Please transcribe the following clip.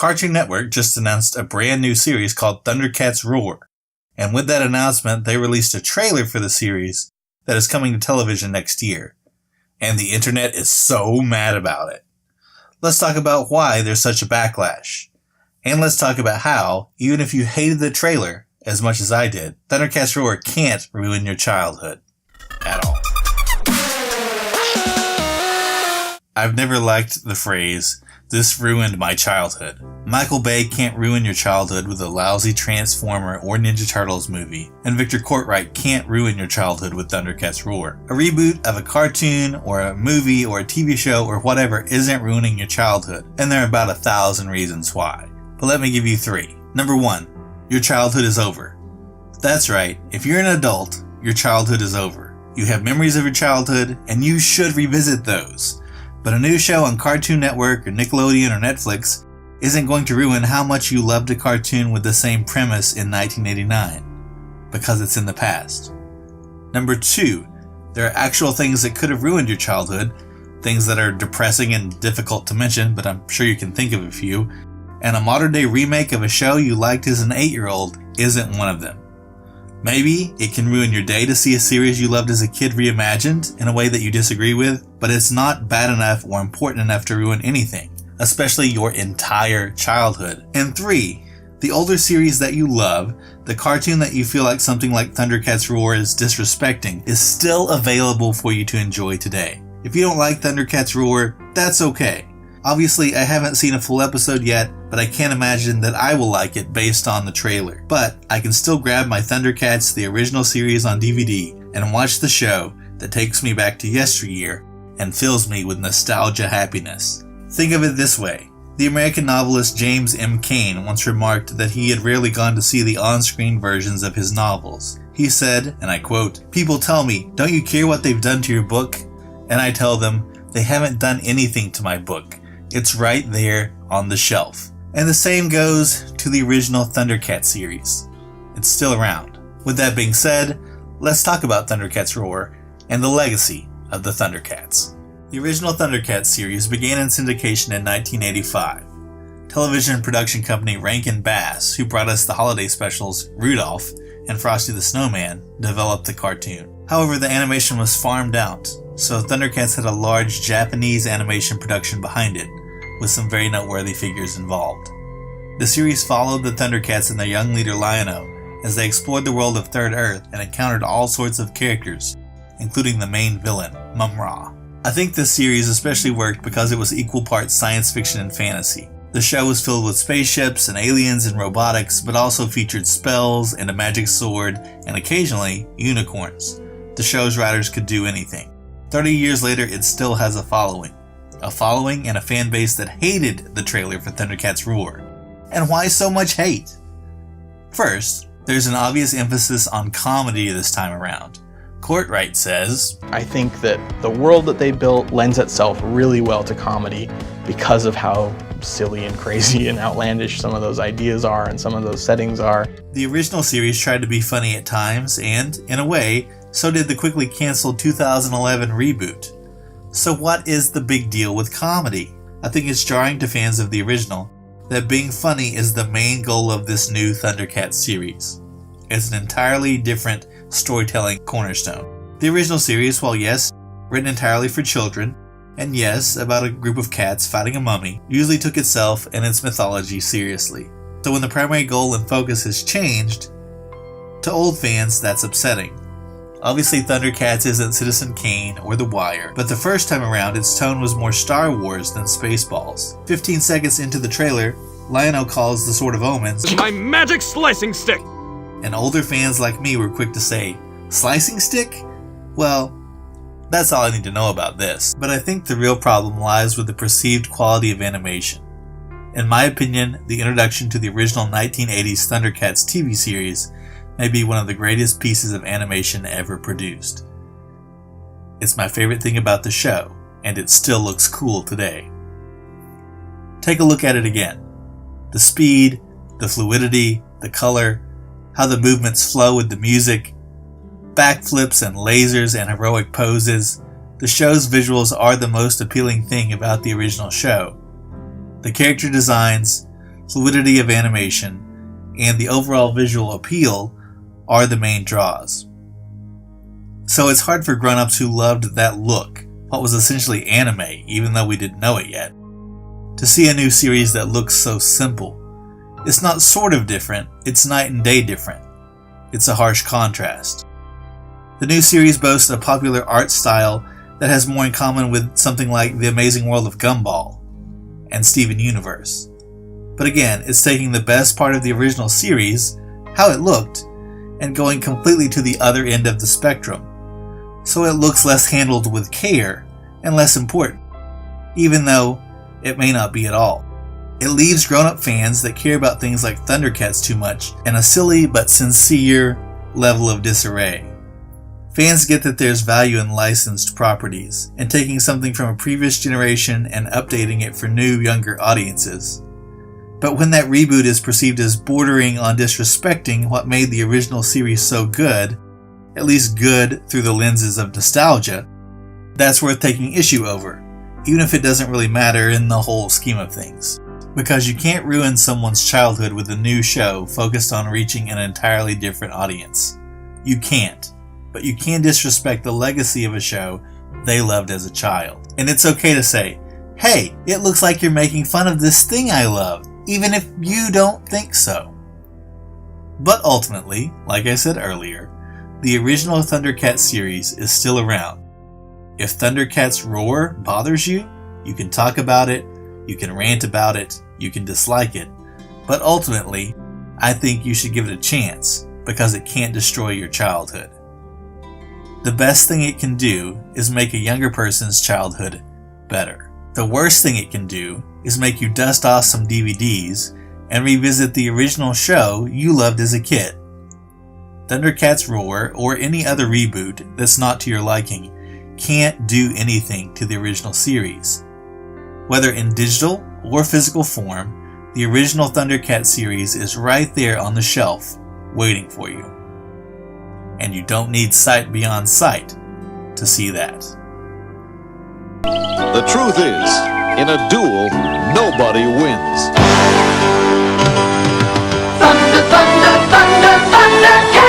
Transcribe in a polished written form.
Cartoon Network just announced a brand new series called Thundercats Roar, and with that announcement, they released a trailer for the series that is coming to television next year. And the internet is so mad about it. Let's talk about why there's such a backlash. And let's talk about how, even if you hated the trailer as much as I did, Thundercats Roar can't ruin your childhood. At all. I've never liked the phrase, "this ruined my childhood." Michael Bay can't ruin your childhood with a lousy Transformer or Ninja Turtles movie, and Victor Courtwright can't ruin your childhood with Thundercats Roar. A reboot of a cartoon or a movie or a TV show or whatever isn't ruining your childhood, and there are about 1,000 reasons why. But let me give you 3. Number 1, your childhood is over. That's right, if you're an adult, your childhood is over. You have memories of your childhood, and you should revisit those. But a new show on Cartoon Network or Nickelodeon or Netflix isn't going to ruin how much you loved a cartoon with the same premise in 1989, because it's in the past. Number 2, there are actual things that could have ruined your childhood, things that are depressing and difficult to mention, but I'm sure you can think of a few, and a modern day remake of a show you liked as an 8-year-old isn't one of them. Maybe it can ruin your day to see a series you loved as a kid reimagined in a way that you disagree with, but it's not bad enough or important enough to ruin anything, especially your entire childhood. And 3, the older series that you love, the cartoon that you feel like something like Thundercats Roar is disrespecting, is still available for you to enjoy today. If you don't like Thundercats Roar, that's okay. Obviously, I haven't seen a full episode yet, but I can't imagine that I will like it based on the trailer. But I can still grab my Thundercats, the original series on DVD, and watch the show that takes me back to yesteryear and fills me with nostalgia happiness. Think of it this way. The American novelist James M. Cain once remarked that he had rarely gone to see the on-screen versions of his novels. He said, and I quote, "People tell me, 'Don't you care what they've done to your book?' And I tell them, 'They haven't done anything to my book. It's right there on the shelf.'" And the same goes to the original Thundercats series. It's still around. With that being said, let's talk about Thundercats Roar and the legacy of the Thundercats. The original Thundercats series began in syndication in 1985. Television production company Rankin Bass, who brought us the holiday specials Rudolph and Frosty the Snowman, developed the cartoon. However, the animation was farmed out, so Thundercats had a large Japanese animation production behind it, with some very noteworthy figures involved. The series followed the Thundercats and their young leader Lion-O as they explored the world of Third Earth and encountered all sorts of characters, including the main villain, Mum-Ra. I think this series especially worked because it was equal parts science fiction and fantasy. The show was filled with spaceships and aliens and robotics, but also featured spells and a magic sword and occasionally unicorns. The show's writers could do anything. 30 years later, it still has a following and a fan base that hated the trailer for Thundercats Roar. And why so much hate? First, there's an obvious emphasis on comedy this time around. Courtwright says, "I think that the world that they built lends itself really well to comedy because of how silly and crazy and outlandish some of those ideas are and some of those settings are." The original series tried to be funny at times, and, in a way, so did the quickly canceled 2011 reboot. So what is the big deal with comedy? I think it's jarring to fans of the original that being funny is the main goal of this new Thundercats series. It's an entirely different storytelling cornerstone. The original series, while yes, written entirely for children, and yes, about a group of cats fighting a mummy, usually took itself and its mythology seriously. So when the primary goal and focus has changed, to old fans that's upsetting. Obviously Thundercats isn't Citizen Kane or The Wire, but the first time around its tone was more Star Wars than Spaceballs. 15 seconds into the trailer, Lion-O calls the Sword of Omens my magic slicing stick! And older fans like me were quick to say, "Slicing stick? Well, that's all I need to know about this." But I think the real problem lies with the perceived quality of animation. In my opinion, the introduction to the original 1980s Thundercats TV series may be one of the greatest pieces of animation ever produced. It's my favorite thing about the show, and it still looks cool today. Take a look at it again. The speed, the fluidity, the color, how the movements flow with the music, backflips and lasers and heroic poses. The show's visuals are the most appealing thing about the original show. The character designs, fluidity of animation, and the overall visual appeal are the main draws. So it's hard for grown-ups who loved that look, what was essentially anime, even though we didn't know it yet, to see a new series that looks so simple. It's not sort of different, it's night and day different. It's a harsh contrast. The new series boasts a popular art style that has more in common with something like The Amazing World of Gumball and Steven Universe. But again, it's taking the best part of the original series, how it looked, and going completely to the other end of the spectrum. So it looks less handled with care and less important, even though it may not be at all. It leaves grown-up fans that care about things like Thundercats too much in a silly but sincere level of disarray. Fans get that there's value in licensed properties and taking something from a previous generation and updating it for new, younger audiences. But when that reboot is perceived as bordering on disrespecting what made the original series so good, at least good through the lenses of nostalgia, that's worth taking issue over, even if it doesn't really matter in the whole scheme of things. Because you can't ruin someone's childhood with a new show focused on reaching an entirely different audience. You can't, but you can disrespect the legacy of a show they loved as a child. And it's okay to say, hey, it looks like you're making fun of this thing I love, even if you don't think so. But ultimately, like I said earlier, the original Thundercats series is still around. If Thundercats Roar bothers you, you can talk about it, you can rant about it, you can dislike it, but ultimately, I think you should give it a chance because it can't destroy your childhood. The best thing it can do is make a younger person's childhood better. The worst thing it can do is make you dust off some DVDs and revisit the original show you loved as a kid. Thundercats Roar, or any other reboot that's not to your liking, can't do anything to the original series. Whether in digital or physical form, the original Thundercats series is right there on the shelf, waiting for you. And you don't need sight beyond sight to see that. The truth is, in a duel, nobody wins. Thunder, thunder, thunder, Thundercats!